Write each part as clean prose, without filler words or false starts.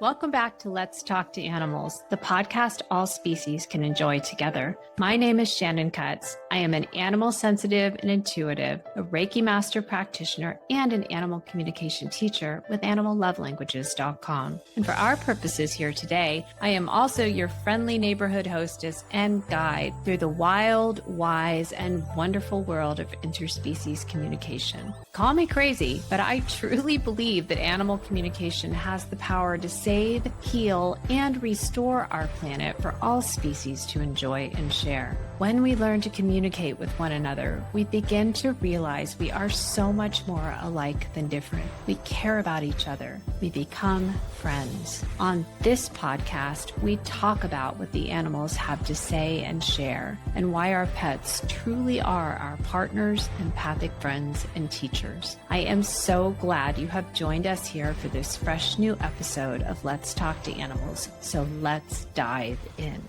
Welcome back to Let's Talk to Animals, the podcast all species can enjoy together. My name is Shannon Cutts. I am an animal sensitive and intuitive, a Reiki master practitioner, and an animal communication teacher with animallovelanguages.com. And for our purposes here today, I am also your friendly neighborhood hostess and guide through the wild, wise, and wonderful world of interspecies communication. Call me crazy, but I truly believe that animal communication has the power to save, heal, and restore our planet for all species to enjoy and share. When we learn to communicate with one another, we begin to realize we are so much more alike than different. We care about each other. We become friends. On this podcast, we talk about what the animals have to say and share, and why our pets truly are our partners, empathic friends, and teachers. I am so glad you have joined us here for this fresh new episode of Let's Talk to Animals. So let's dive in.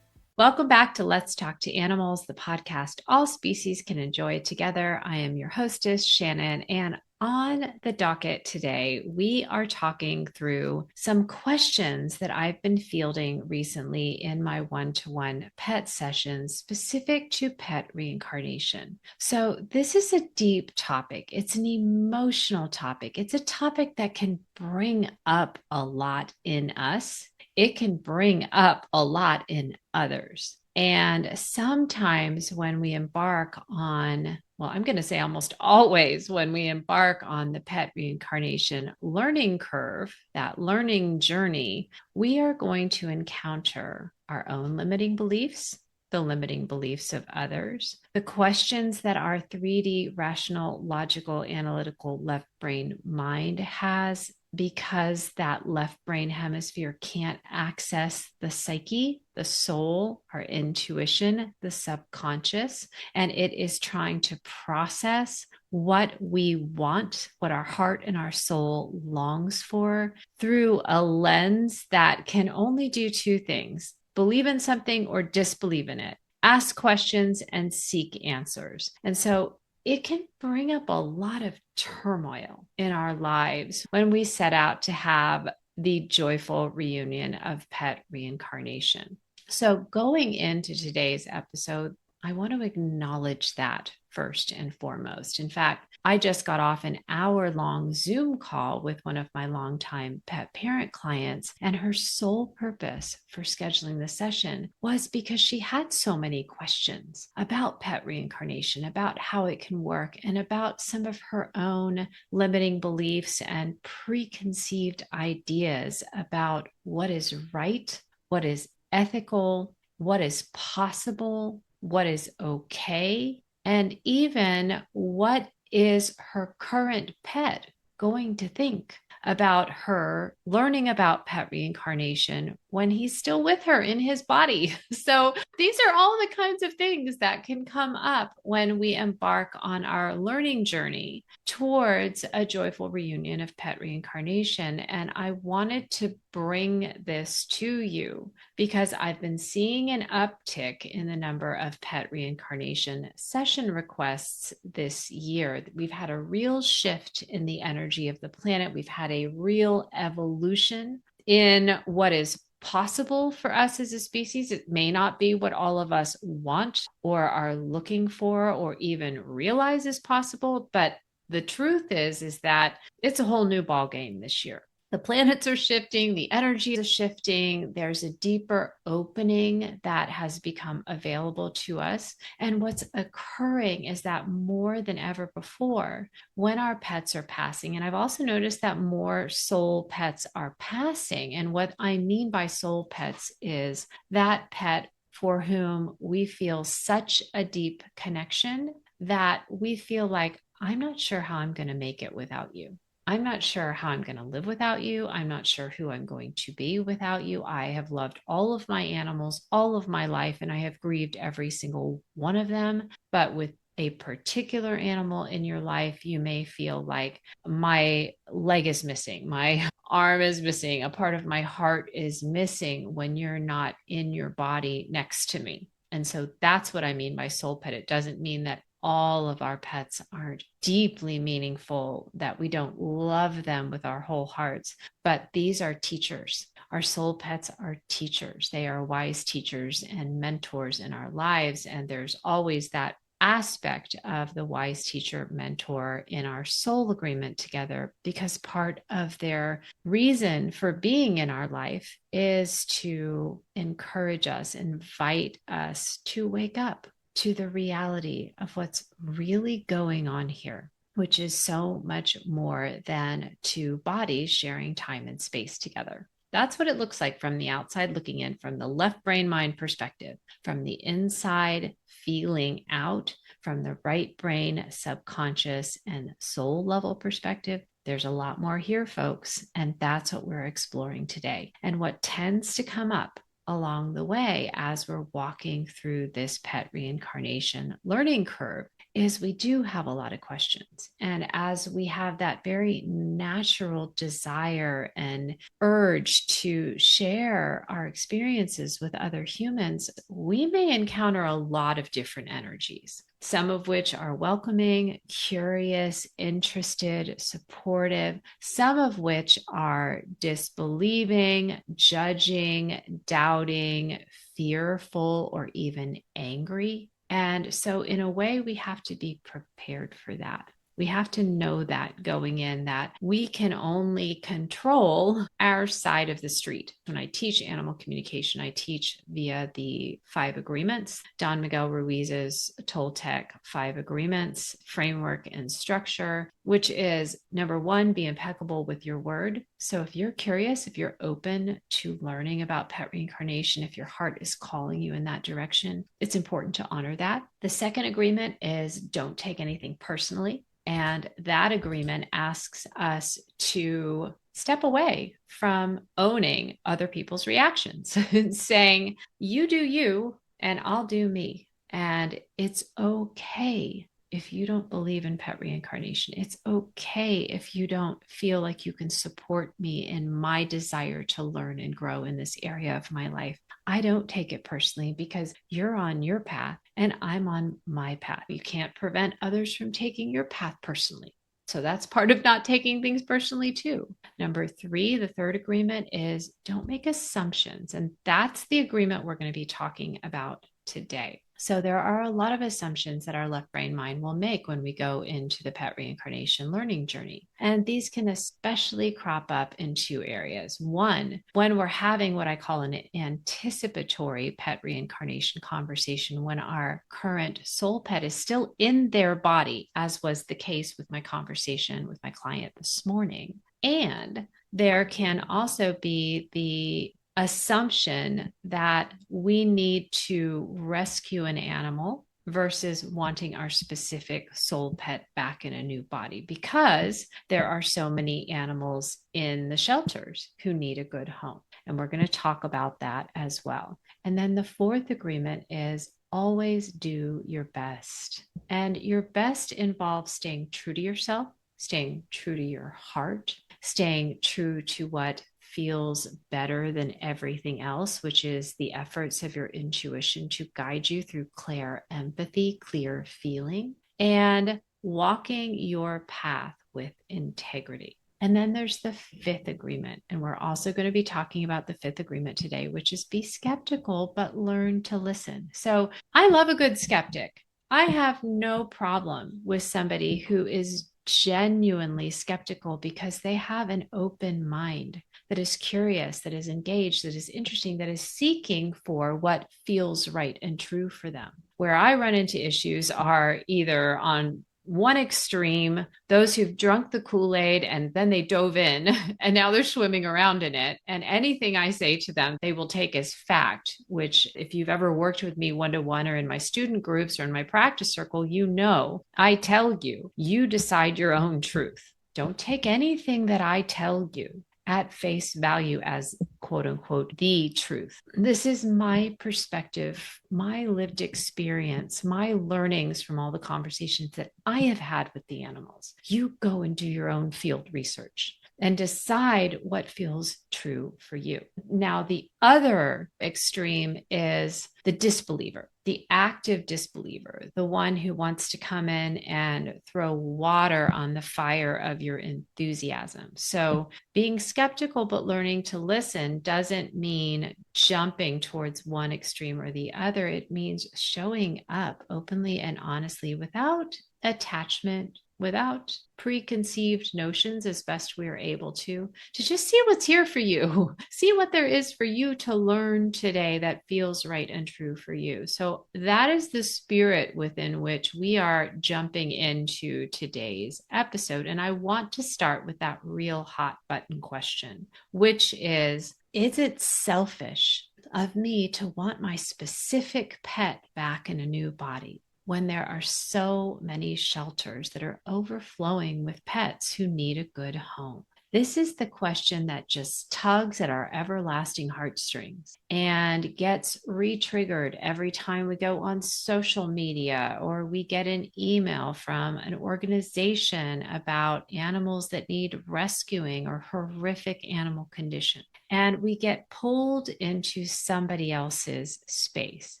Welcome back to Let's Talk to Animals, the podcast all species can enjoy together. I am your hostess, Shannon, and on the docket today, we are talking through some questions that I've been fielding recently in my one-to-one pet sessions specific to pet reincarnation. So this is a deep topic. It's an emotional topic. It's a topic that can bring up a lot in us. It can bring up a lot in others. And sometimes when we embark on, well, I'm going to say almost always when we embark on the pet reincarnation learning curve, that learning journey, we are going to encounter our own limiting beliefs, the limiting beliefs of others, the questions that our 3D rational, logical, analytical left brain mind has, because that left brain hemisphere can't access the psyche, the soul, our intuition, the subconscious, and it is trying to process what we want, what our heart and our soul longs for through a lens that can only do two things: believe in something or disbelieve in it, ask questions and seek answers. And so it can bring up a lot of turmoil in our lives when we set out to have the joyful reunion of pet reincarnation. So going into today's episode, I want to acknowledge that first and foremost. In fact, I just got off an hour-long Zoom call with one of my longtime pet parent clients, and her sole purpose for scheduling the session was because she had so many questions about pet reincarnation, about how it can work, and about some of her own limiting beliefs and preconceived ideas about what is right, what is ethical, what is possible, what is okay, and even what is her current pet going to think about her learning about pet reincarnation when he's still with her in his body. So these are all the kinds of things that can come up when we embark on our learning journey towards a joyful reunion of pet reincarnation. And I wanted to bring this to you because I've been seeing an uptick in the number of pet reincarnation session requests this year. We've had a real shift in the energy of the planet. We've had a real evolution in what is possible for us as a species. It may not be what all of us want or are looking for or even realize is possible, but the truth is that it's a whole new ball game this year. The planets are shifting, the energy is shifting, there's a deeper opening that has become available to us. And what's occurring is that more than ever before, when our pets are passing, and I've also noticed that more soul pets are passing. And what I mean by soul pets is that pet for whom we feel such a deep connection that we feel like, I'm not sure how I'm going to make it without you. I'm not sure how I'm going to live without you. I'm not sure who I'm going to be without you. I have loved all of my animals all of my life, and I have grieved every single one of them. But with a particular animal in your life, you may feel like my leg is missing, my arm is missing, a part of my heart is missing when you're not in your body next to me. And so that's what I mean by soul pet. It doesn't mean that all of our pets aren't deeply meaningful, that we don't love them with our whole hearts, but these are teachers. Our soul pets are teachers. They are wise teachers and mentors in our lives. And there's always that aspect of the wise teacher mentor in our soul agreement together, because part of their reason for being in our life is to encourage us, invite us to wake up to the reality of what's really going on here, which is so much more than two bodies sharing time and space together. That's what it looks like from the outside looking in, from the left brain mind perspective, from the inside feeling out, from the right brain, subconscious, and soul level perspective. There's a lot more here, folks, and that's what we're exploring today. And what tends to come up along the way as we're walking through this pet reincarnation learning curve is we do have a lot of questions. And as we have that very natural desire and urge to share our experiences with other humans, we may encounter a lot of different energies, some of which are welcoming, curious, interested, supportive, some of which are disbelieving, judging, doubting, fearful, or even angry. And so, in a way, we have to be prepared for that. We have to know that going in, that we can only control our side of the street. When I teach animal communication, I teach via the 5 agreements, Don Miguel Ruiz's Toltec 5 agreements framework and structure, which is number 1, be impeccable with your word. So if you're curious, if you're open to learning about pet reincarnation, if your heart is calling you in that direction, it's important to honor that. The second agreement is don't take anything personally. And that agreement asks us to step away from owning other people's reactions and saying, you do you and I'll do me. And it's okay if you don't believe in pet reincarnation. It's okay if you don't feel like you can support me in my desire to learn and grow in this area of my life. I don't take it personally because you're on your path and I'm on my path. You can't prevent others from taking your path personally. So that's part of not taking things personally too. Number 3, the third agreement is don't make assumptions. And that's the agreement we're going to be talking about today. So there are a lot of assumptions that our left brain mind will make when we go into the pet reincarnation learning journey. And these can especially crop up in 2 areas. One, when we're having what I call an anticipatory pet reincarnation conversation, when our current soul pet is still in their body, as was the case with my conversation with my client this morning. And there can also be the assumption that we need to rescue an animal versus wanting our specific soul pet back in a new body, because there are so many animals in the shelters who need a good home. And we're going to talk about that as well. And then the 4th agreement is always do your best. And your best involves staying true to yourself, staying true to your heart, staying true to what feels better than everything else, which is the efforts of your intuition to guide you through clear empathy, clear feeling, and walking your path with integrity. And then there's the 5th agreement. And we're also going to be talking about the 5th agreement today, which is be skeptical, but learn to listen. So I love a good skeptic. I have no problem with somebody who is genuinely skeptical because they have an open mind that is curious, that is engaged, that is interesting, that is seeking for what feels right and true for them. Where I run into issues are either on one extreme, those who've drunk the Kool-Aid and then they dove in and now they're swimming around in it. And anything I say to them, they will take as fact, which if you've ever worked with me one-to-one or in my student groups or in my practice circle, you know, I tell you, you decide your own truth. Don't take anything that I tell you at face value as quote unquote the truth. This is my perspective, my lived experience, my learnings from all the conversations that I have had with the animals. You go and do your own field research. and decide what feels true for you. Now, the other extreme is the disbeliever, the active disbeliever, the one who wants to come in and throw water on the fire of your enthusiasm. So, being skeptical but learning to listen doesn't mean jumping towards one extreme or the other. It means showing up openly and honestly without attachment, without preconceived notions as best we are able to just see what's here for you, see what there is for you to learn today that feels right and true for you. So that is the spirit within which we are jumping into today's episode. And I want to start with that real hot button question, which is it selfish of me to want my specific pet back in a new body when there are so many shelters that are overflowing with pets who need a good home? This is the question that just tugs at our everlasting heartstrings and gets re-triggered every time we go on social media or we get an email from an organization about animals that need rescuing or horrific animal condition. And we get pulled into somebody else's space,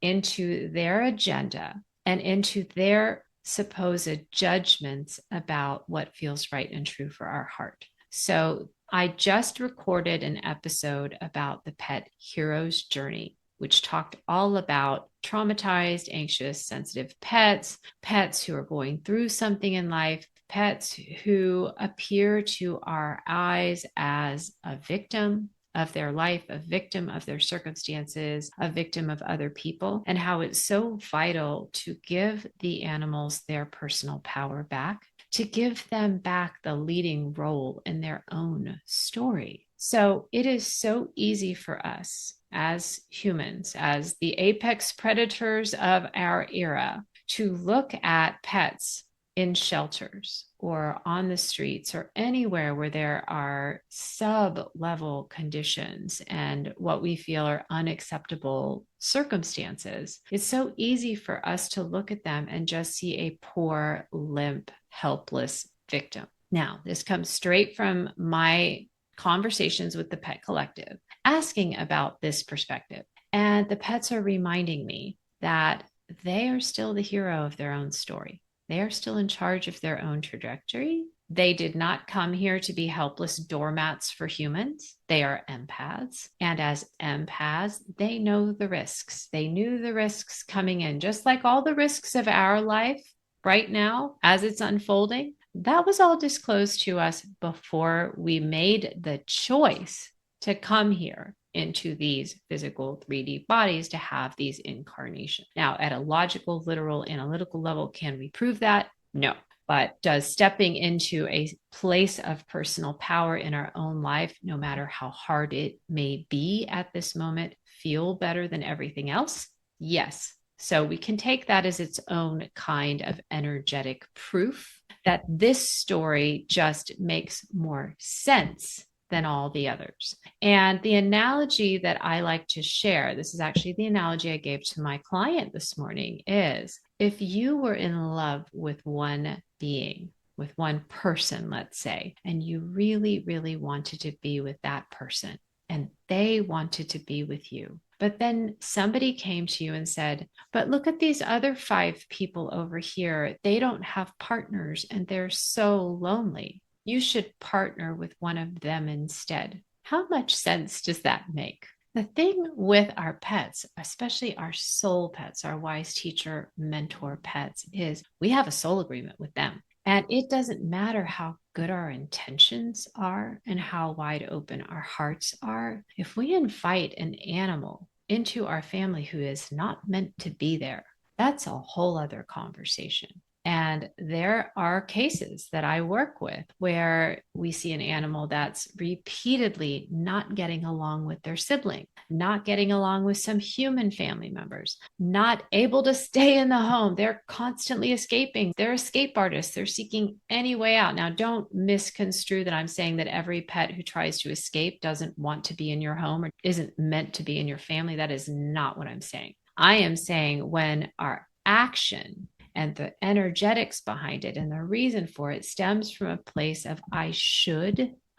into their agenda, and into their supposed judgments about what feels right and true for our heart. So I just recorded an episode about the pet hero's journey, which talked all about traumatized, anxious, sensitive pets, pets who are going through something in life, pets who appear to our eyes as a victim of their life, a victim of their circumstances, a victim of other people, and how it's so vital to give the animals their personal power back, to give them back the leading role in their own story. So it is so easy for us as humans, as the apex predators of our era, to look at pets in shelters or on the streets or anywhere where there are sub-level conditions and what we feel are unacceptable circumstances. It's so easy for us to look at them and just see a poor, limp, helpless victim. Now, this comes straight from my conversations with the Pet Collective, asking about this perspective. And the pets are reminding me that they are still the hero of their own story. They are still in charge of their own trajectory. They did not come here to be helpless doormats for humans. They are empaths. And as empaths, they know the risks. They knew the risks coming in, just like all the risks of our life right now as it's unfolding. That was all disclosed to us before we made the choice to come here into these physical 3D bodies to have these incarnations. Now, at a logical, literal, analytical level, can we prove that? No. But does stepping into a place of personal power in our own life, no matter how hard it may be at this moment, feel better than everything else? Yes. So we can take that as its own kind of energetic proof that this story just makes more sense than all the others. And the analogy that I like to share, this is actually the analogy I gave to my client this morning, is if you were in love with one being, with one person, let's say, and you really, really wanted to be with that person, and they wanted to be with you. But then somebody came to you and said, but look at these other 5 people over here. They don't have partners and they're so lonely. You should partner with one of them instead. How much sense does that make? The thing with our pets, especially our soul pets, our wise teacher, mentor pets, is we have a soul agreement with them. And it doesn't matter how good our intentions are and how wide open our hearts are. If we invite an animal into our family who is not meant to be there, that's a whole other conversation. And there are cases that I work with where we see an animal that's repeatedly not getting along with their sibling, not getting along with some human family members, not able to stay in the home. They're constantly escaping. They're escape artists. They're seeking any way out. Now, don't misconstrue that I'm saying that every pet who tries to escape doesn't want to be in your home or isn't meant to be in your family. That is not what I'm saying. I am saying when our action and the energetics behind it and the reason for it stems from a place of I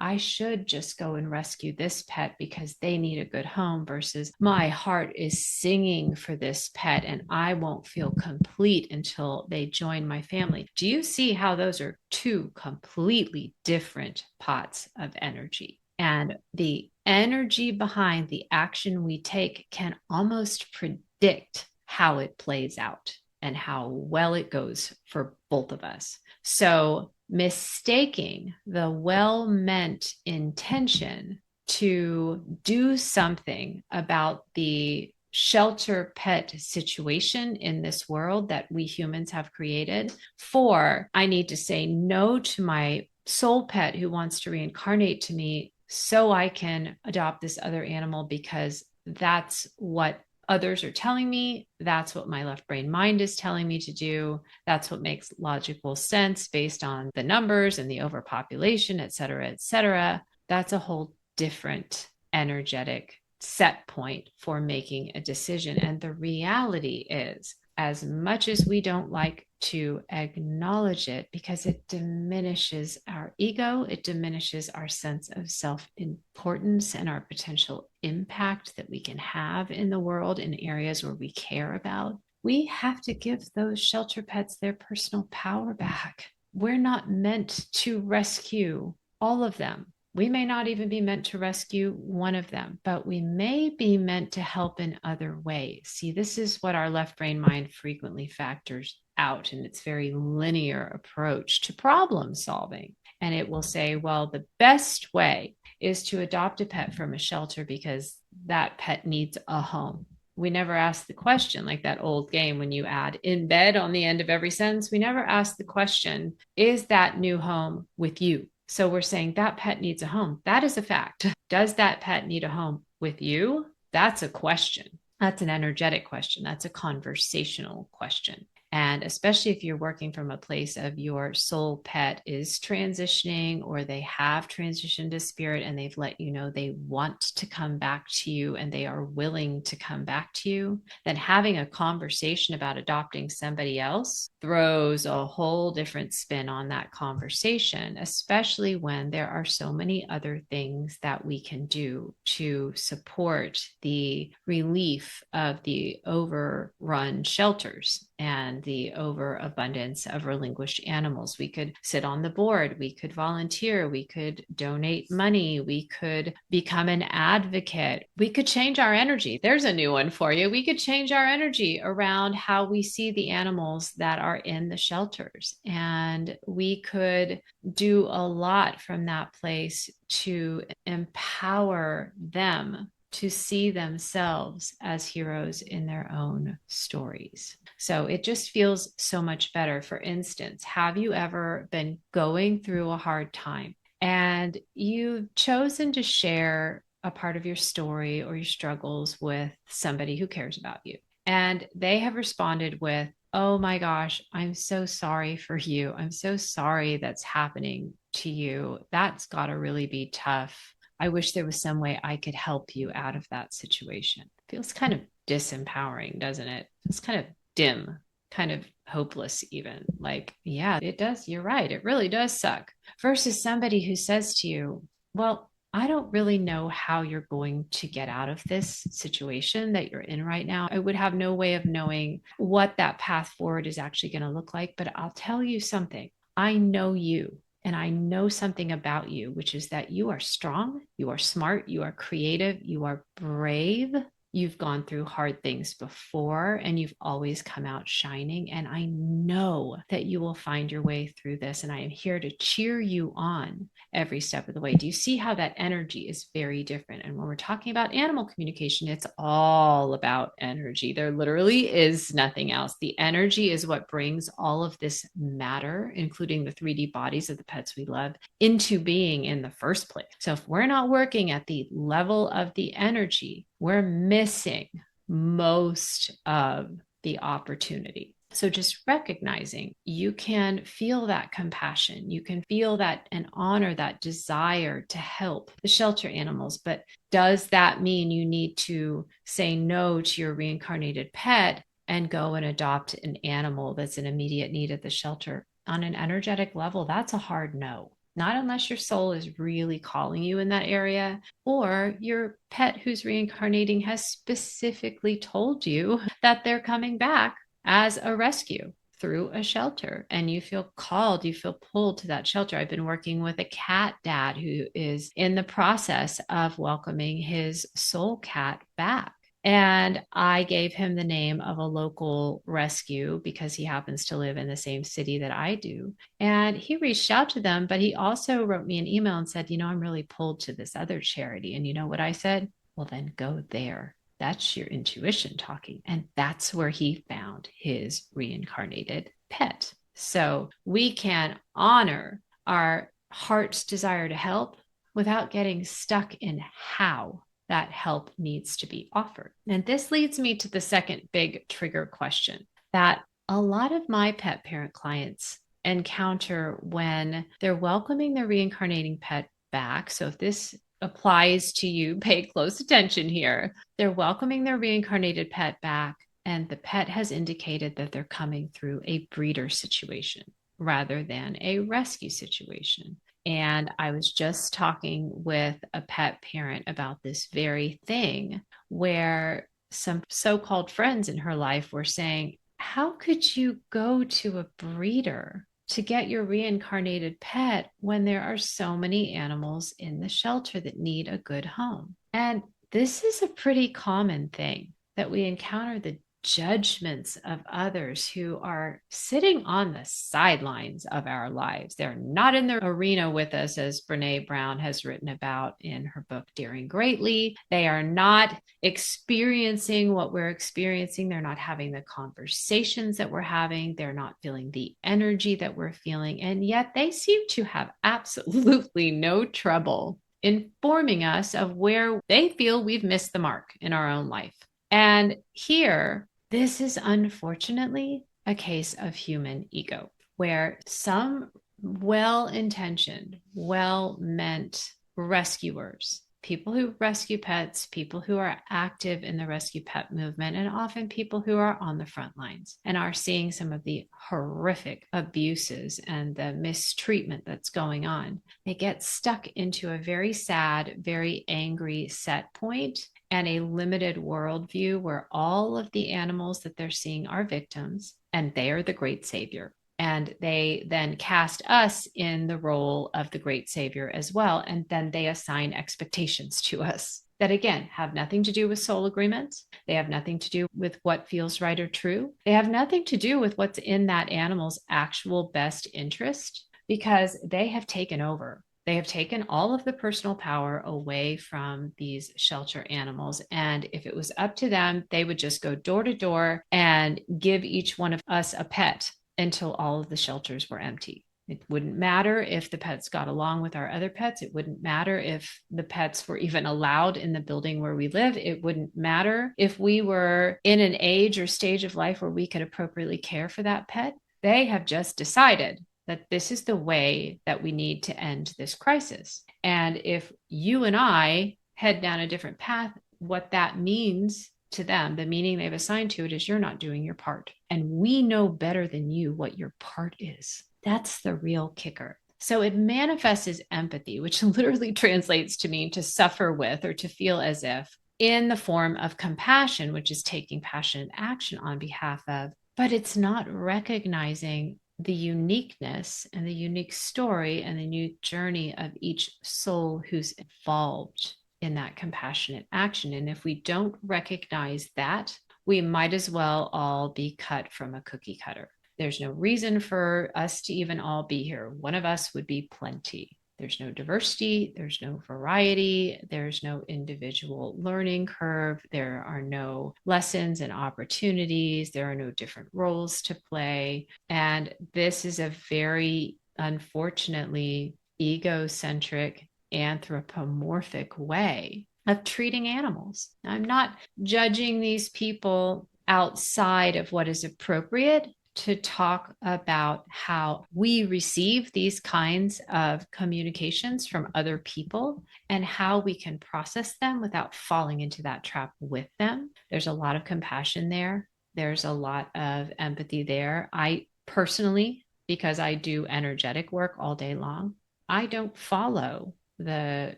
I should just go and rescue this pet because they need a good home versus my heart is singing for this pet and I won't feel complete until they join my family. Do you see how those are two completely different pots of energy? And the energy behind the action we take can almost predict how it plays out and how well it goes for both of us. So, mistaking the well meant intention to do something about the shelter pet situation in this world that we humans have created for, I need to say no to my soul pet who wants to reincarnate to me so I can adopt this other animal because that's what others are telling me. That's what my left brain mind is telling me to do. That's what makes logical sense based on the numbers and the overpopulation, et cetera, et cetera. That's a whole different energetic set point for making a decision. And the reality is, as much as we don't like to acknowledge it because it diminishes our ego, it diminishes our sense of self-importance and our potential impact that we can have in the world in areas where we care about, we have to give those shelter pets their personal power back. We're not meant to rescue all of them. We may not even be meant to rescue one of them, but we may be meant to help in other ways. See, this is what our left brain mind frequently factors out in its very linear approach to problem solving. And it will say, well, the best way is to adopt a pet from a shelter because that pet needs a home. We never ask the question, like that old game when you add in bed on the end of every sentence. We never ask the question, is that new home with you? So we're saying that pet needs a home. That is a fact. Does that pet need a home with you? That's a question. That's an energetic question. That's a conversational question. And especially if you're working from a place of your soul pet is transitioning or they have transitioned to spirit and they've let you know they want to come back to you and they are willing to come back to you, then having a conversation about adopting somebody else throws a whole different spin on that conversation, especially when there are so many other things that we can do to support the relief of the overrun shelters and the overabundance of relinquished animals. We could sit on the board, we could volunteer, we could donate money, we could become an advocate, we could change our energy. There's a new one for you. We could change our energy around how we see the animals that are in the shelters. And we could do a lot from that place to empower them to see themselves as heroes in their own stories. So it just feels so much better. For instance, have you ever been going through a hard time and you've chosen to share a part of your story or your struggles with somebody who cares about you? And they have responded with, oh my gosh, I'm so sorry for you. I'm so sorry that's happening to you. That's got to really be tough. I wish there was some way I could help you out of that situation. Feels kind of disempowering, doesn't it? It's kind of dim, kind of hopeless, even. Like, yeah, it does. You're right. It really does suck. Versus somebody who says to you, well, I don't really know how you're going to get out of this situation that you're in right now. I would have no way of knowing what that path forward is actually going to look like. But I'll tell you something. I know you. And I know something about you, which is that you are strong, you are smart, you are creative, you are brave. You've gone through hard things before and you've always come out shining. And I know that you will find your way through this. And I am here to cheer you on every step of the way. Do you see how that energy is very different? And when we're talking about animal communication, it's all about energy. There literally is nothing else. The energy is what brings all of this matter, including the 3D bodies of the pets we love, into being in the first place. So if we're not working at the level of the energy, we're missing most of the opportunity. So just recognizing you can feel that compassion, you can feel that and honor that desire to help the shelter animals. But does that mean you need to say no to your reincarnated pet and go and adopt an animal that's in immediate need at the shelter? On an energetic level, that's a hard no. Not unless your soul is really calling you in that area, or your pet who's reincarnating has specifically told you that they're coming back as a rescue through a shelter, and you feel called, you feel pulled to that shelter. I've been working with a cat dad who is in the process of welcoming his soul cat back. And I gave him the name of a local rescue because he happens to live in the same city that I do. And he reached out to them, but he also wrote me an email and said, I'm really pulled to this other charity. And you know what I said? Well, then go there. That's your intuition talking. And that's where he found his reincarnated pet. So we can honor our heart's desire to help without getting stuck in how that help needs to be offered. And this leads me to the second big trigger question that a lot of my pet parent clients encounter when they're welcoming their reincarnating pet back. So if this applies to you, pay close attention here. They're welcoming their reincarnated pet back, and the pet has indicated that they're coming through a breeder situation rather than a rescue situation. And I was just talking with a pet parent about this very thing, where some so-called friends in her life were saying, how could you go to a breeder to get your reincarnated pet when there are so many animals in the shelter that need a good home? And this is a pretty common thing that we encounter, the judgments of others who are sitting on the sidelines of our lives. They're not in the arena with us, as Brene Brown has written about in her book, Daring Greatly. They are not experiencing what we're experiencing. They're not having the conversations that we're having. They're not feeling the energy that we're feeling. And yet they seem to have absolutely no trouble informing us of where they feel we've missed the mark in our own life. And here, this is unfortunately a case of human ego, where some well-intentioned, well-meant rescuers, people who rescue pets, people who are active in the rescue pet movement, and often people who are on the front lines and are seeing some of the horrific abuses and the mistreatment that's going on, they get stuck into a very sad, very angry set point and a limited worldview where all of the animals that they're seeing are victims and they are the great savior. And they then cast us in the role of the great savior as well. And then they assign expectations to us that, again, have nothing to do with soul agreements. They have nothing to do with what feels right or true. They have nothing to do with what's in that animal's actual best interest, because they have taken over. They have taken all of the personal power away from these shelter animals. And if it was up to them, they would just go door to door and give each one of us a pet until all of the shelters were empty. It wouldn't matter if the pets got along with our other pets. It wouldn't matter if the pets were even allowed in the building where we live. It wouldn't matter if we were in an age or stage of life where we could appropriately care for that pet. They have just decided that this is the way that we need to end this crisis. And if you and I head down a different path, what that means to them, the meaning they've assigned to it, is you're not doing your part. And we know better than you what your part is. That's the real kicker. So it manifests as empathy, which literally translates to mean to suffer with or to feel as if, in the form of compassion, which is taking passionate action on behalf of, but it's not recognizing the uniqueness and the unique story and the unique journey of each soul who's involved in that compassionate action. And if we don't recognize that, we might as well all be cut from a cookie cutter. There's no reason for us to even all be here. One of us would be plenty. There's no diversity, there's no variety, there's no individual learning curve, there are no lessons and opportunities, there are no different roles to play. And this is a very, unfortunately, egocentric, anthropomorphic way of treating animals. I'm not judging these people outside of what is appropriate to talk about how we receive these kinds of communications from other people and how we can process them without falling into that trap with them. There's a lot of compassion there. There's a lot of empathy there. I personally, because I do energetic work all day long, I don't follow the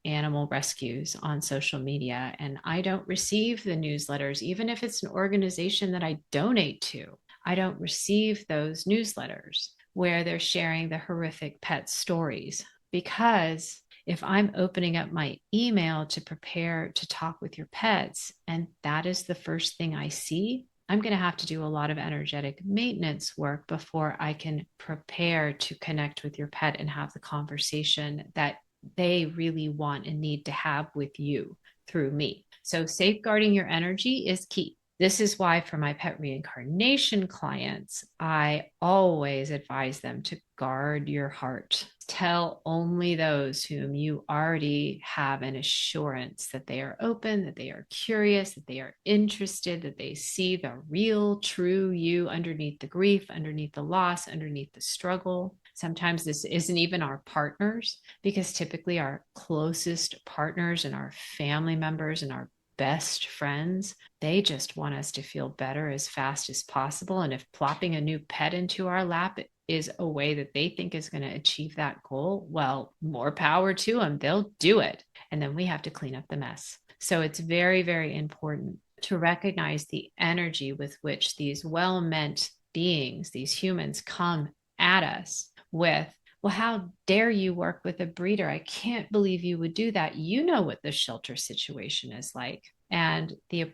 animal rescues on social media and I don't receive the newsletters, even if it's an organization that I donate to. I don't receive those newsletters where they're sharing the horrific pet stories because if I'm opening up my email to prepare to talk with your pets and that is the first thing I see, I'm going to have to do a lot of energetic maintenance work before I can prepare to connect with your pet and have the conversation that they really want and need to have with you through me. So, safeguarding your energy is key. This is why, for my pet reincarnation clients, I always advise them to guard your heart. Tell only those whom you already have an assurance that they are open, that they are curious, that they are interested, that they see the real, true you underneath the grief, underneath the loss, underneath the struggle. Sometimes this isn't even our partners, because typically our closest partners and our family members and our best friends, they just want us to feel better as fast as possible. And if plopping a new pet into our lap is a way that they think is going to achieve that goal, well, more power to them. They'll do it. And then we have to clean up the mess. So it's very, very important to recognize the energy with which these well-meant beings, these humans, come at us with, well, how dare you work with a breeder? I can't believe you would do that. You know what the shelter situation is like. And the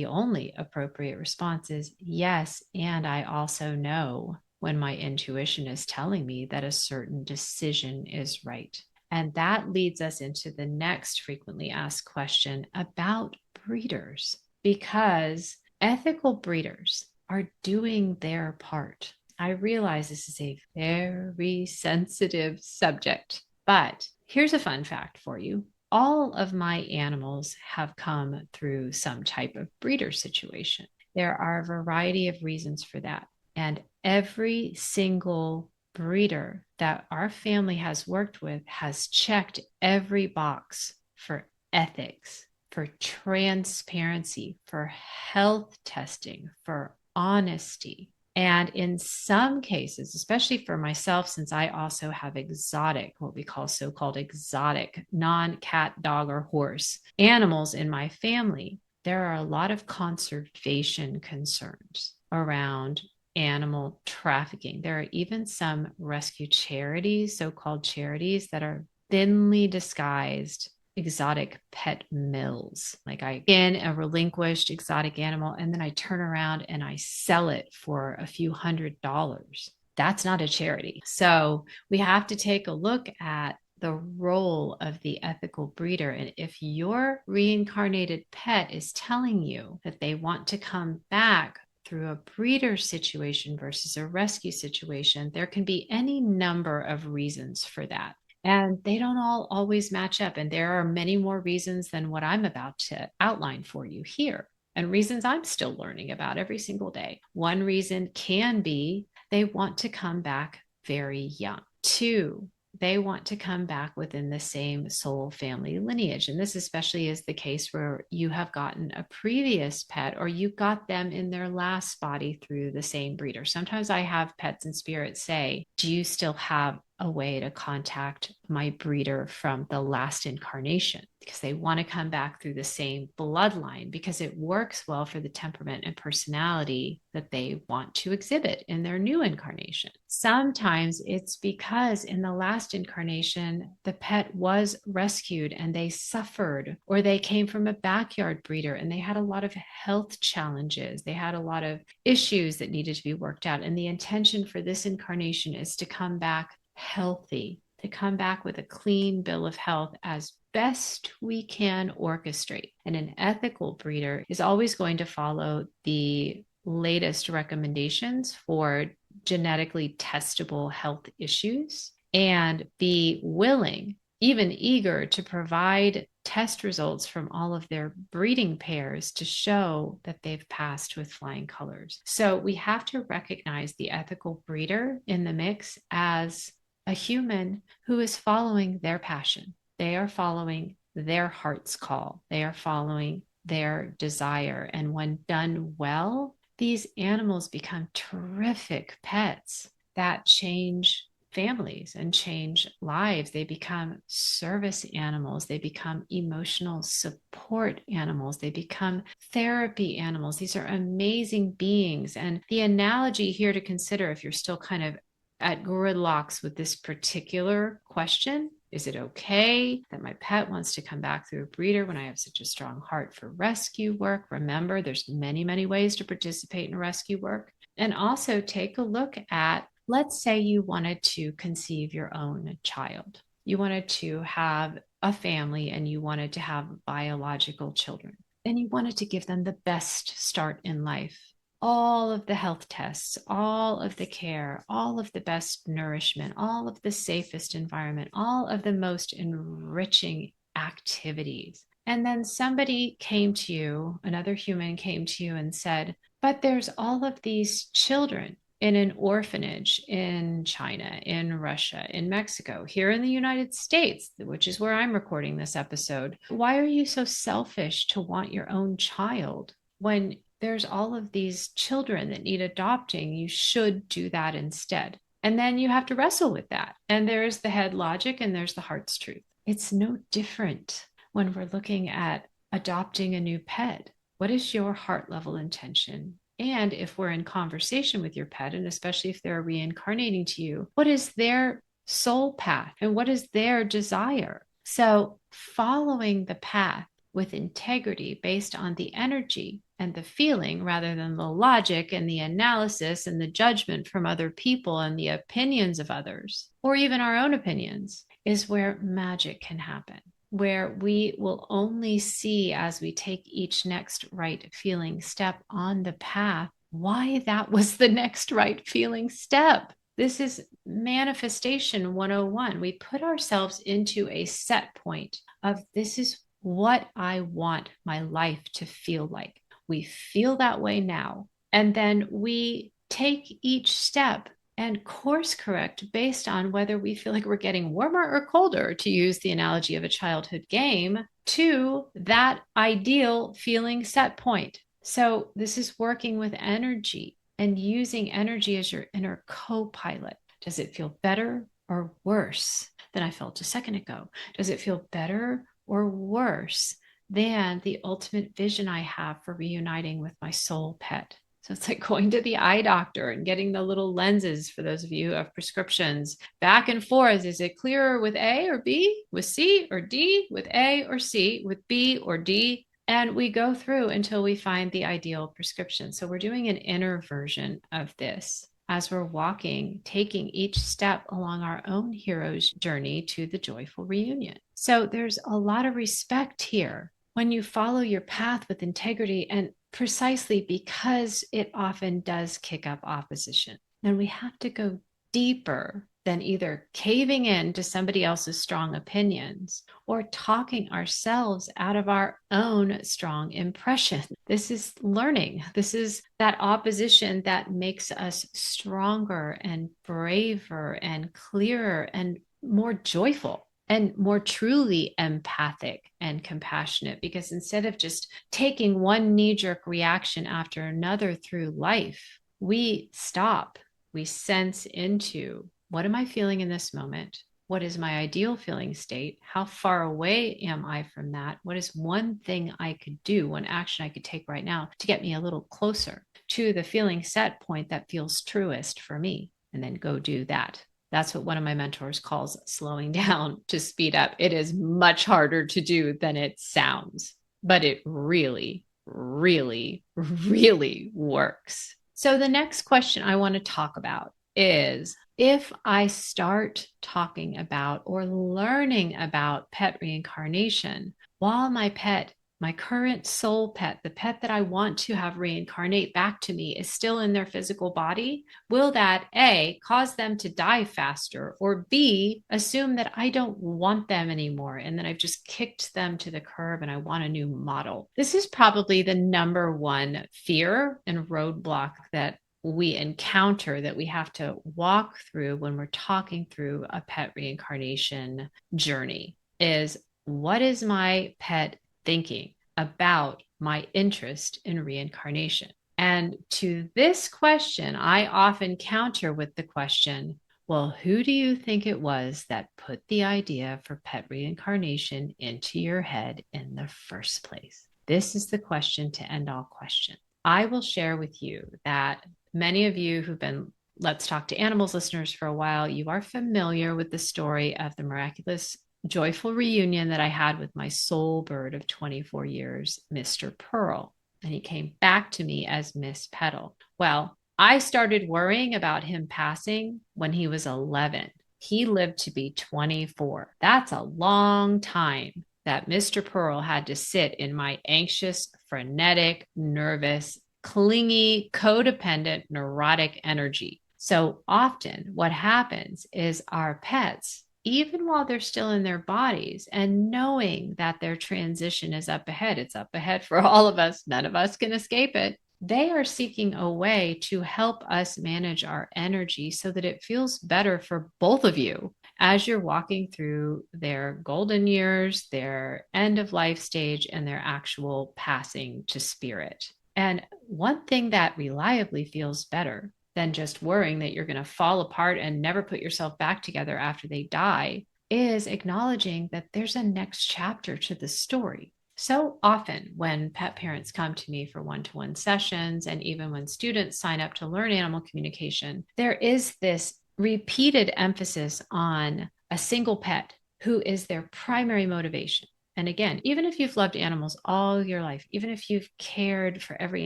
only appropriate response is yes. And I also know when my intuition is telling me that a certain decision is right. And that leads us into the next frequently asked question about breeders, because ethical breeders are doing their part. I realize this is a very sensitive subject, but here's a fun fact for you. All of my animals have come through some type of breeder situation. There are a variety of reasons for that. And every single breeder that our family has worked with has checked every box for ethics, for transparency, for health testing, for honesty. And in some cases, especially for myself, since I also have exotic, what we call so-called exotic, non-cat, dog, or horse animals in my family, there are a lot of conservation concerns around animal trafficking. There are even some rescue charities, so-called charities, that are thinly disguised exotic pet mills. Like I in a relinquished exotic animal and then I turn around and I sell it for a few $100s. That's not a charity. So we have to take a look at the role of the ethical breeder. And if your reincarnated pet is telling you that they want to come back through a breeder situation versus a rescue situation, there can be any number of reasons for that. And they don't all always match up. And there are many more reasons than what I'm about to outline for you here, and reasons I'm still learning about every single day. One reason can be they want to come back very young. Two, they want to come back within the same soul family lineage. And this especially is the case where you have gotten a previous pet or you got them in their last body through the same breeder. Sometimes I have pets in spirit say, do you still have a way to contact my breeder from the last incarnation? Because they want to come back through the same bloodline because it works well for the temperament and personality that they want to exhibit in their new incarnation. Sometimes it's because in the last incarnation, the pet was rescued and they suffered, or they came from a backyard breeder and they had a lot of health challenges. They had a lot of issues that needed to be worked out. And the intention for this incarnation is to come back healthy, to come back with a clean bill of health as best we can orchestrate. And an ethical breeder is always going to follow the latest recommendations for genetically testable health issues and be willing, even eager, to provide test results from all of their breeding pairs to show that they've passed with flying colors. So we have to recognize the ethical breeder in the mix as a human who is following their passion. They are following their heart's call. They are following their desire. And when done well, these animals become terrific pets that change families and change lives. They become service animals. They become emotional support animals. They become therapy animals. These are amazing beings. And the analogy here to consider, if you're still kind of at gridlocks with this particular question, is it okay that my pet wants to come back through a breeder when I have such a strong heart for rescue work? Remember, there's many, many ways to participate in rescue work. And also take a look at, let's say you wanted to conceive your own child. You wanted to have a family and you wanted to have biological children. And you wanted to give them the best start in life. All of the health tests, all of the care, all of the best nourishment, all of the safest environment, all of the most enriching activities. And then somebody came to you, another human came to you and said, but there's all of these children in an orphanage in China, in Russia, in Mexico, here in the United States, which is where I'm recording this episode. Why are you so selfish to want your own child when there's all of these children that need adopting? You should do that instead. And then you have to wrestle with that. And there's the head logic and there's the heart's truth. It's no different when we're looking at adopting a new pet. What is your heart level intention? And if we're in conversation with your pet, and especially if they're reincarnating to you, what is their soul path and what is their desire? So following the path with integrity based on the energy and the feeling rather than the logic and the analysis and the judgment from other people and the opinions of others, or even our own opinions, is where magic can happen, where we will only see as we take each next right feeling step on the path why that was the next right feeling step. This is manifestation 101. We put ourselves into a set point of this is what I want my life to feel like. We feel that way now. And then we take each step and course correct based on whether we feel like we're getting warmer or colder, to use the analogy of a childhood game, to that ideal feeling set point. So this is working with energy and using energy as your inner co-pilot. Does it feel better or worse than I felt a second ago? Does it feel better or worse than the ultimate vision I have for reuniting with my soul pet? So it's like going to the eye doctor and getting the little lenses, for those of you who have prescriptions, back and forth. Is it clearer with A or B, with C or D, with A or C, with B or D? And we go through until we find the ideal prescription. So we're doing an inner version of this as we're walking, taking each step along our own hero's journey to the joyful reunion. So there's a lot of respect here when you follow your path with integrity, and precisely because it often does kick up opposition. And we have to go deeper than either caving in to somebody else's strong opinions or talking ourselves out of our own strong impression. This is learning. This is that opposition that makes us stronger and braver and clearer and more joyful and more truly empathic and compassionate, because instead of just taking one knee-jerk reaction after another through life, we stop, we sense into, what am I feeling in this moment? What is my ideal feeling state? How far away am I from that? What is one thing I could do, one action I could take right now to get me a little closer to the feeling set point that feels truest for me? And then go do that. That's what one of my mentors calls slowing down to speed up. It is much harder to do than it sounds, but it really, really, really works. So the next question I want to talk about is, if I start talking about or learning about pet reincarnation while my pet, my current soul pet, the pet that I want to have reincarnate back to me, is still in their physical body, will that A, cause them to die faster, or B, assume that I don't want them anymore and that I've just kicked them to the curb and I want a new model? This is probably the number one fear and roadblock that we encounter, that we have to walk through when we're talking through a pet reincarnation journey, is what is my pet thinking about my interest in reincarnation? And to this question, I often counter with the question, Well, who do you think it was that put the idea for pet reincarnation into your head in the first place? This is the question to end all questions. I will share with you that many of you who've been Let's Talk to Animals listeners for a while, you are familiar with the story of the miraculous, joyful reunion that I had with my soul bird of 24 years, Mr. Pearl. And he came back to me as Miss Petal. Well, I started worrying about him passing when he was 11. He lived to be 24. That's a long time that Mr. Pearl had to sit in my anxious, frenetic, nervous, clingy, codependent, neurotic energy. So often, what happens is our pets, even while they're still in their bodies and knowing that their transition is up ahead, it's up ahead for all of us, none of us can escape it. They are seeking a way to help us manage our energy so that it feels better for both of you as you're walking through their golden years, their end of life stage, and their actual passing to spirit. And one thing that reliably feels better than just worrying that you're going to fall apart and never put yourself back together after they die is acknowledging that there's a next chapter to the story. So often, when pet parents come to me for one-to-one sessions, and even when students sign up to learn animal communication, there is this repeated emphasis on a single pet who is their primary motivation. And again, even if you've loved animals all your life, even if you've cared for every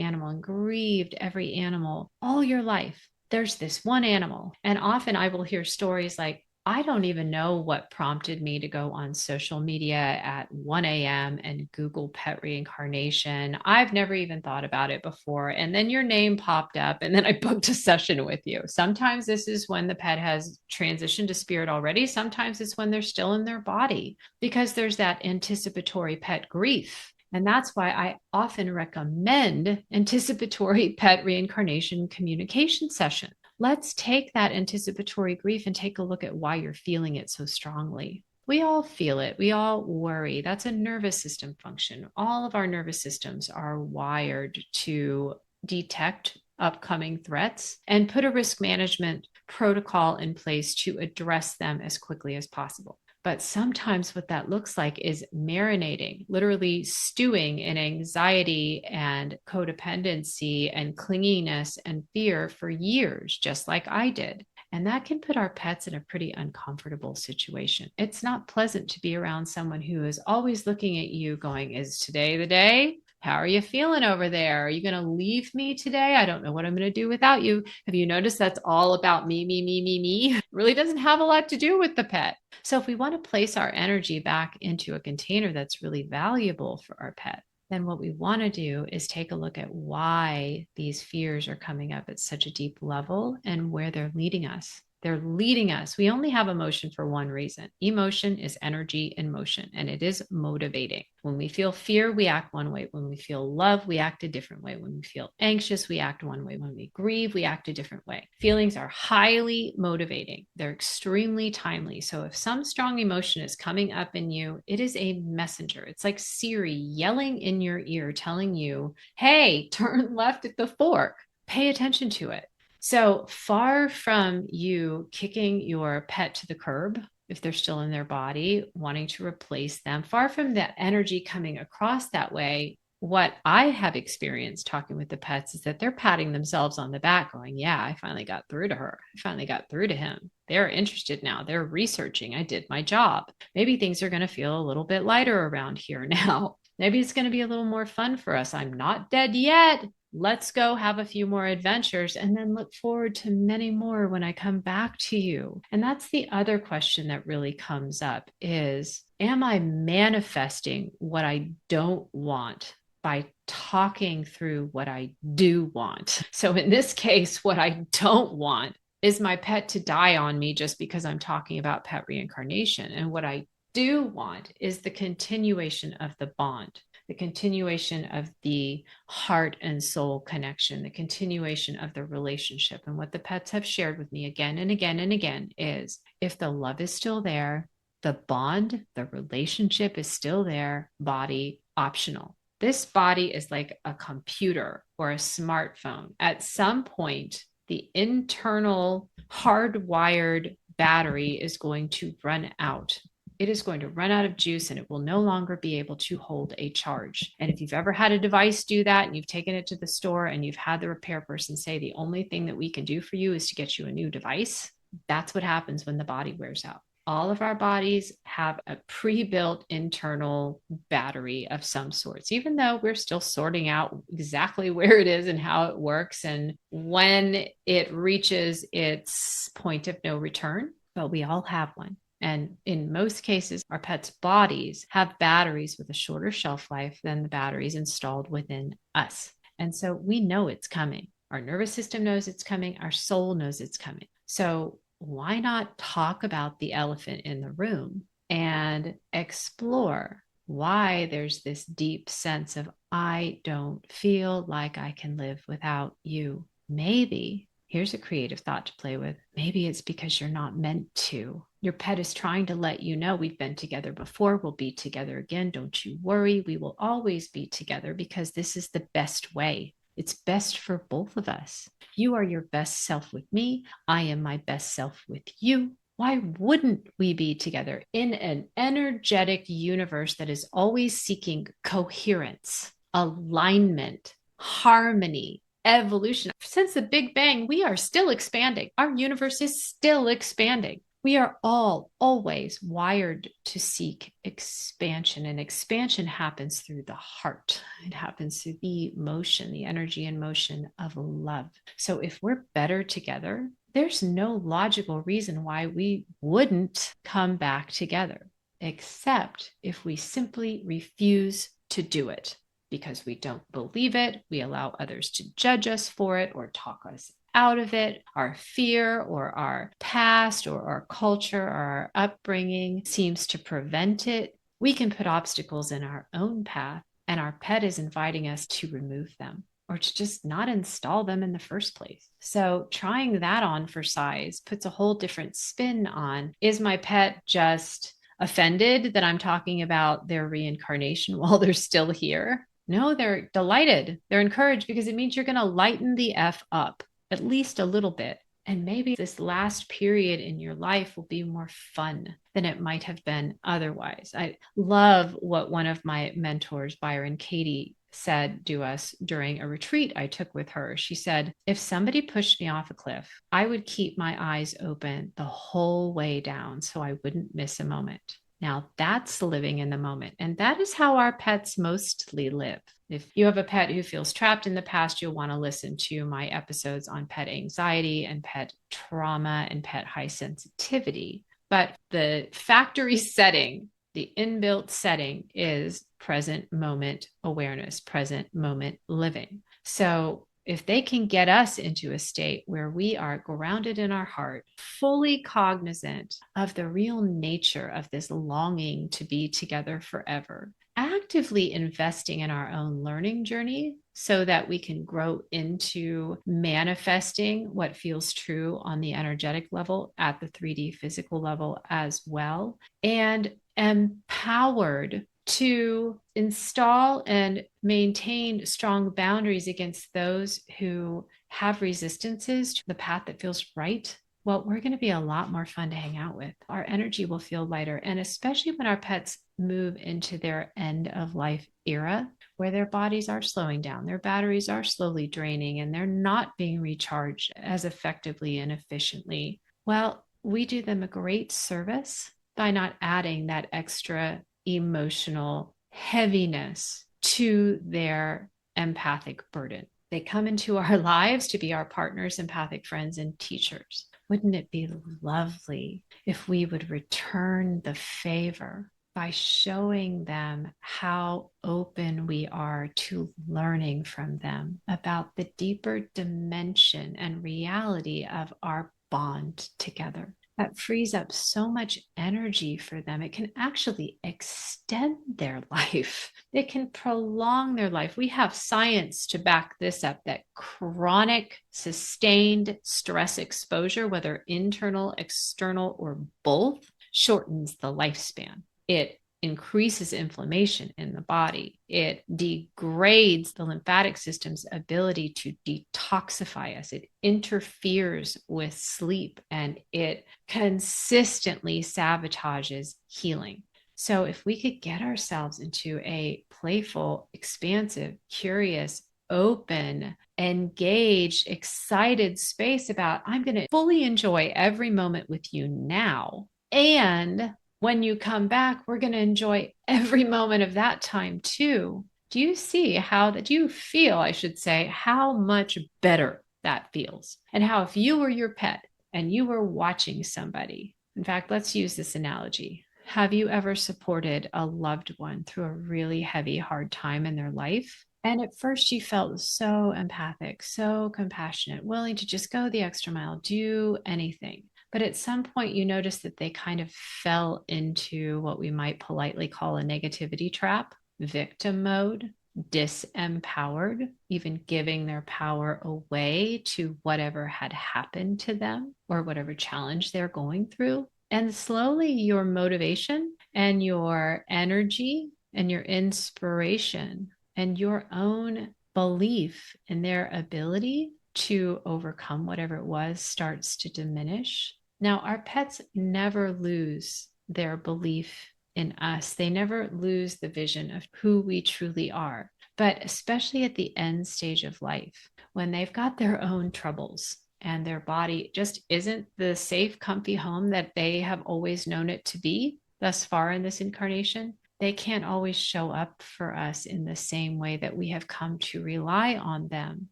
animal and grieved every animal all your life, there's this one animal. And often I will hear stories like, I don't even know what prompted me to go on social media at 1 a.m. and Google pet reincarnation. I've never even thought about it before. And then your name popped up, and then I booked a session with you. Sometimes this is when the pet has transitioned to spirit already. Sometimes it's when they're still in their body, because there's that anticipatory pet grief. And that's why I often recommend anticipatory pet reincarnation communication session. Let's take that anticipatory grief and take a look at why you're feeling it so strongly. We all feel it. We all worry. That's a nervous system function. All of our nervous systems are wired to detect upcoming threats and put a risk management protocol in place to address them as quickly as possible. But sometimes what that looks like is marinating, literally stewing in anxiety and codependency and clinginess and fear for years, just like I did. And that can put our pets in a pretty uncomfortable situation. It's not pleasant to be around someone who is always looking at you going, is today the day? How are you feeling over there? Are you going to leave me today? I don't know what I'm going to do without you. Have you noticed that's all about me, me, me, me, me? It really doesn't have a lot to do with the pet. So if we want to place our energy back into a container that's really valuable for our pet, then what we want to do is take a look at why these fears are coming up at such a deep level and where they're leading us. They're leading us. We only have emotion for one reason. Emotion is energy in motion, and it is motivating. When we feel fear, we act one way. When we feel love, we act a different way. When we feel anxious, we act one way. When we grieve, we act a different way. Feelings are highly motivating. They're extremely timely. So if some strong emotion is coming up in you, it is a messenger. It's like Siri yelling in your ear, telling you, hey, turn left at the fork. Pay attention to it. So far from you kicking your pet to the curb, if they're still in their body, wanting to replace them, far from that energy coming across that way, what I have experienced talking with the pets is that they're patting themselves on the back, going, yeah, I finally got through to her. I finally got through to him. They're interested now. They're researching. I did my job. Maybe things are going to feel a little bit lighter around here now. Maybe it's going to be a little more fun for us. I'm not dead yet. Let's go have a few more adventures and then look forward to many more when I come back to you. And that's the other question that really comes up is, am I manifesting what I don't want by talking through what I do want? So in this case, what I don't want is my pet to die on me just because I'm talking about pet reincarnation. And what I do want is the continuation of the bond, the continuation of the heart and soul connection, the continuation of the relationship. And what the pets have shared with me again and again and again is, if the love is still there, the bond, the relationship is still there, body optional. This body is like a computer or a smartphone. At some point, the internal hardwired battery is going to run out. It is going to run out of juice and it will no longer be able to hold a charge. And if you've ever had a device do that and you've taken it to the store and you've had the repair person say, the only thing that we can do for you is to get you a new device, that's what happens when the body wears out. All of our bodies have a pre-built internal battery of some sorts, even though we're still sorting out exactly where it is and how it works and when it reaches its point of no return. But we all have one. And in most cases, our pets' bodies have batteries with a shorter shelf life than the batteries installed within us. And so we know it's coming. Our nervous system knows it's coming. Our soul knows it's coming. So why not talk about the elephant in the room and explore why there's this deep sense of, I don't feel like I can live without you. Maybe, here's a creative thought to play with. Maybe it's because you're not meant to. Your pet is trying to let you know we've been together before. We'll be together again. Don't you worry. We will always be together because this is the best way. It's best for both of us. You are your best self with me. I am my best self with you. Why wouldn't we be together in an energetic universe that is always seeking coherence, alignment, harmony, evolution? Since the Big Bang, we are still expanding. Our universe is still expanding. We are all always wired to seek expansion, and expansion happens through the heart. It happens through the emotion, the energy and motion of love. So if we're better together, there's no logical reason why we wouldn't come back together, except if we simply refuse to do it because we don't believe it. We allow others to judge us for it or talk us out of it. Our fear or our past or our culture or our upbringing seems to prevent it. We can put obstacles in our own path, and our pet is inviting us to remove them or to just not install them in the first place. So trying that on for size puts a whole different spin on, is my pet just offended that I'm talking about their reincarnation while they're still here? No, they're delighted. They're encouraged because it means you're going to lighten the F up at least a little bit. And maybe this last period in your life will be more fun than it might have been otherwise. I love what one of my mentors, Byron Katie, said to us during a retreat I took with her. She said, if somebody pushed me off a cliff, I would keep my eyes open the whole way down so I wouldn't miss a moment. Now that's living in the moment. And that is how our pets mostly live. If you have a pet who feels trapped in the past, you'll want to listen to my episodes on pet anxiety and pet trauma and pet high sensitivity. But the factory setting, the inbuilt setting is present moment awareness, present moment living. So if they can get us into a state where we are grounded in our heart, fully cognizant of the real nature of this longing to be together forever, actively investing in our own learning journey so that we can grow into manifesting what feels true on the energetic level at the 3D physical level as well, and empowered to install and maintain strong boundaries against those who have resistances to the path that feels right, well, we're going to be a lot more fun to hang out with. Our energy will feel lighter. And especially when our pets move into their end of life era, where their bodies are slowing down, their batteries are slowly draining, and they're not being recharged as effectively and efficiently. Well, we do them a great service by not adding that extra emotional heaviness to their empathic burden. They come into our lives to be our partners, empathic friends, and teachers. Wouldn't it be lovely if we would return the favor by showing them how open we are to learning from them about the deeper dimension and reality of our bond together? That frees up so much energy for them. It can actually extend their life. It can prolong their life. We have science to back this up, that chronic, sustained stress exposure, whether internal, external, or both, shortens the lifespan. It increases inflammation in the body. It degrades the lymphatic system's ability to detoxify us. It interferes with sleep and it consistently sabotages healing. So if we could get ourselves into a playful, expansive, curious, open, engaged, excited space about, I'm going to fully enjoy every moment with you now. And when you come back, we're going to enjoy every moment of that time too. Do you see how that, do you feel, I should say, how much better that feels? And how if you were your pet and you were watching somebody, in fact, let's use this analogy. Have you ever supported a loved one through a really heavy, hard time in their life? And at first you felt so empathic, so compassionate, willing to just go the extra mile, do anything. But at some point you noticed that they kind of fell into what we might politely call a negativity trap, victim mode, disempowered, even giving their power away to whatever had happened to them or whatever challenge they're going through. And slowly your motivation and your energy and your inspiration and your own belief in their ability to overcome whatever it was starts to diminish. Now, our pets never lose their belief in us. They never lose the vision of who we truly are. But especially at the end stage of life, when they've got their own troubles and their body just isn't the safe, comfy home that they have always known it to be thus far in this incarnation, they can't always show up for us in the same way that we have come to rely on them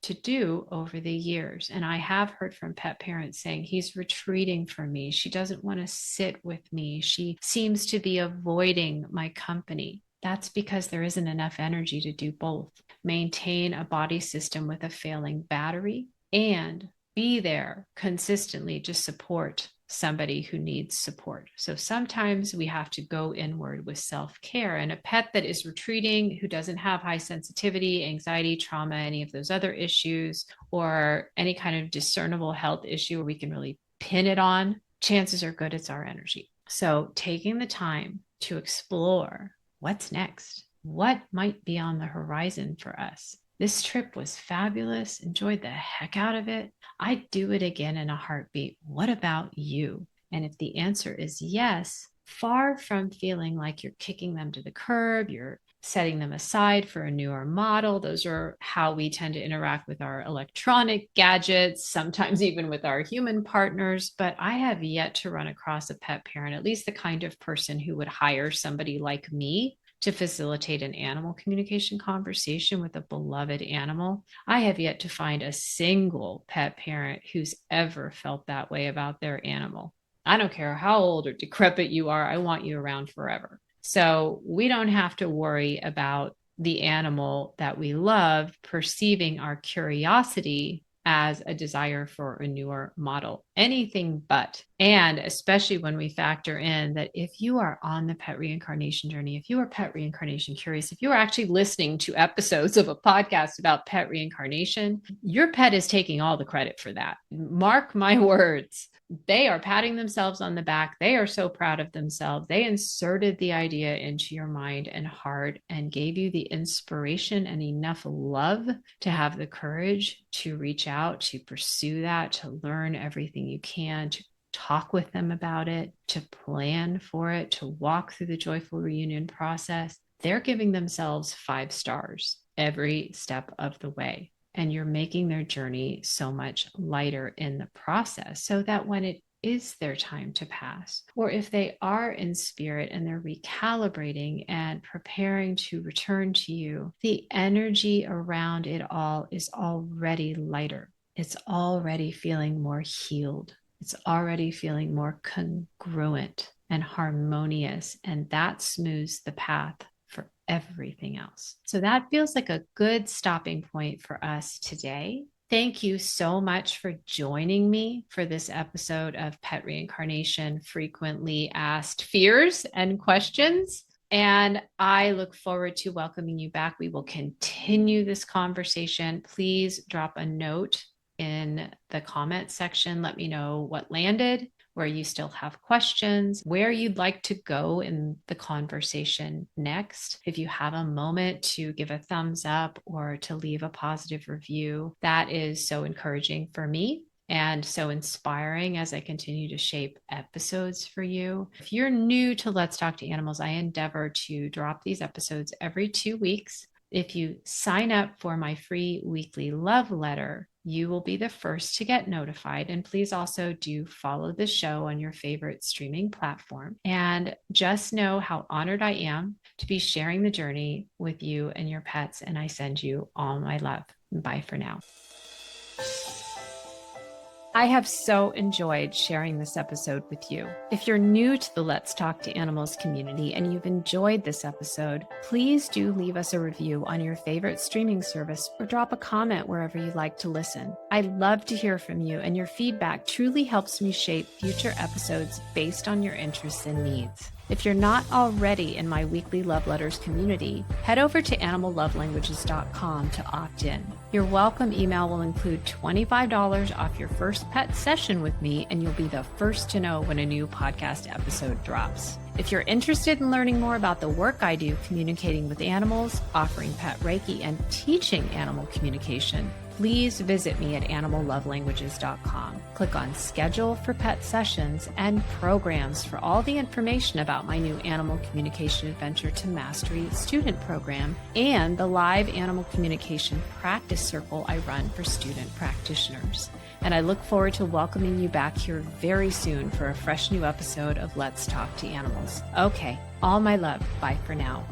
to do over the years. And I have heard from pet parents saying, he's retreating from me. She doesn't want to sit with me. She seems to be avoiding my company. That's because there isn't enough energy to do both. Maintain a body system with a failing battery and be there consistently to support somebody who needs support. So sometimes we have to go inward with self-care. And a pet that is retreating, who doesn't have high sensitivity, anxiety, trauma, any of those other issues, or any kind of discernible health issue where we can really pin it on, chances are good it's our energy. So taking the time to explore what's next, what might be on the horizon for us. This trip was fabulous. Enjoyed the heck out of it. I'd do it again in a heartbeat. What about you? And if the answer is yes, far from feeling like you're kicking them to the curb, you're setting them aside for a newer model. Those are how we tend to interact with our electronic gadgets, sometimes even with our human partners. But I have yet to run across a pet parent, at least the kind of person who would hire somebody like me to facilitate an animal communication conversation with a beloved animal. I have yet to find a single pet parent who's ever felt that way about their animal. I don't care how old or decrepit you are, I want you around forever. So we don't have to worry about the animal that we love perceiving our curiosity as a desire for a newer model, anything but. And especially when we factor in that if you are on the pet reincarnation journey, if you are pet reincarnation curious, if you are actually listening to episodes of a podcast about pet reincarnation, your pet is taking all the credit for that. Mark my words. They are patting themselves on the back. They are so proud of themselves. They inserted the idea into your mind and heart and gave you the inspiration and enough love to have the courage to reach out, to pursue that, to learn everything you can, to talk with them about it, to plan for it, to walk through the joyful reunion process. They're giving themselves 5 stars every step of the way. And you're making their journey so much lighter in the process so that when it is their time to pass, or if they are in spirit and they're recalibrating and preparing to return to you, the energy around it all is already lighter. It's already feeling more healed. It's already feeling more congruent and harmonious, and that smooths the path for everything else. So that feels like a good stopping point for us today. Thank you so much for joining me for this episode of Pet Reincarnation Frequently Asked Fears and Questions. And I look forward to welcoming you back. We will continue this conversation. Please drop a note in the comment section. Let me know what landed, where you still have questions, where you'd like to go in the conversation next. If you have a moment to give a thumbs up or to leave a positive review, that is so encouraging for me and so inspiring as I continue to shape episodes for you. If you're new to Let's Talk to Animals, I endeavor to drop these episodes every 2 weeks. If you sign up for my free weekly love letter, you will be the first to get notified. And please also do follow the show on your favorite streaming platform. And just know how honored I am to be sharing the journey with you and your pets. And I send you all my love. Bye for now. I have so enjoyed sharing this episode with you. If you're new to the Let's Talk to Animals community and you've enjoyed this episode, please do leave us a review on your favorite streaming service or drop a comment wherever you like to listen. I love to hear from you, and your feedback truly helps me shape future episodes based on your interests and needs. If you're not already in my weekly love letters community, head over to animallovelanguages.com to opt in. Your welcome email will include $25 off your first pet session with me, and you'll be the first to know when a new podcast episode drops. If you're interested in learning more about the work I do communicating with animals, offering pet Reiki, and teaching animal communication, please visit me at animallovelanguages.com. Click on Schedule for Pet Sessions and Programs for all the information about my new Animal Communication Adventure to Mastery student program and the live animal communication practice circle I run for student practitioners. And I look forward to welcoming you back here very soon for a fresh new episode of Let's Talk to Animals. Okay, all my love. Bye for now.